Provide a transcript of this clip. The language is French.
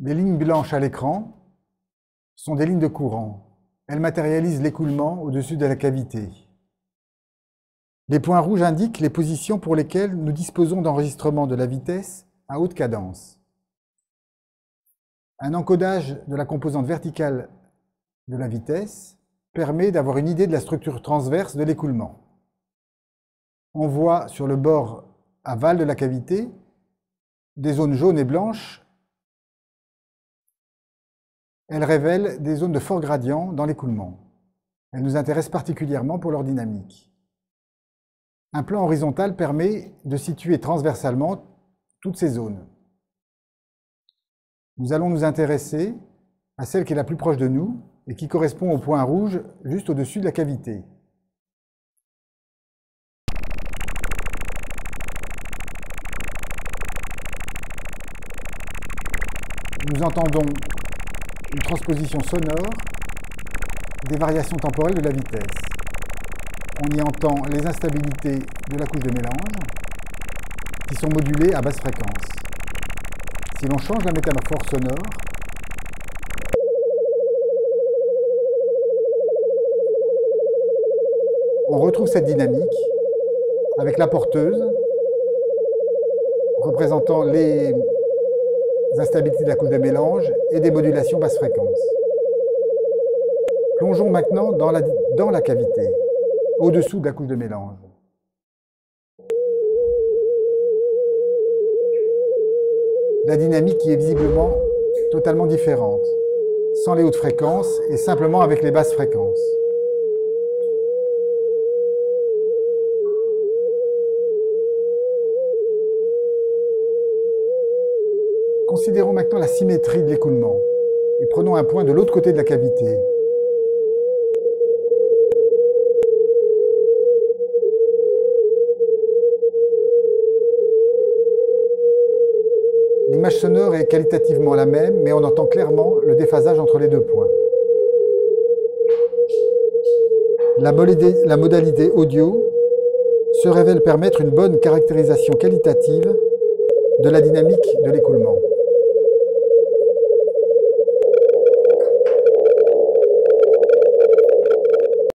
Les lignes blanches à l'écran sont des lignes de courant. Elles matérialisent l'écoulement au-dessus de la cavité. Les points rouges indiquent les positions pour lesquelles nous disposons d'enregistrement de la vitesse à haute cadence. Un encodage de la composante verticale de la vitesse permet d'avoir une idée de la structure transverse de l'écoulement. On voit sur le bord aval de la cavité des zones jaunes et blanches. Elles révèlent des zones de fort gradient dans l'écoulement. Elles nous intéressent particulièrement pour leur dynamique. Un plan horizontal permet de situer transversalement toutes ces zones. Nous allons nous intéresser à celle qui est la plus proche de nous et qui correspond au point rouge juste au-dessus de la cavité. Nous entendons une transposition sonore des variations temporelles de la vitesse. On y entend les instabilités de la couche de mélange qui sont modulées à basse fréquence. Si l'on change la métamorphose sonore, on retrouve cette dynamique avec la porteuse représentant les instabilités de la couche de mélange et des modulations basse fréquence. Plongeons maintenant dans la cavité, au-dessous de la couche de mélange. La dynamique qui est visiblement totalement différente, sans les hautes fréquences et simplement avec les basses fréquences. Considérons maintenant la symétrie de l'écoulement et prenons un point de l'autre côté de la cavité. L'image sonore est qualitativement la même, mais on entend clairement le déphasage entre les deux points. La modalité audio se révèle permettre une bonne caractérisation qualitative de la dynamique de l'écoulement.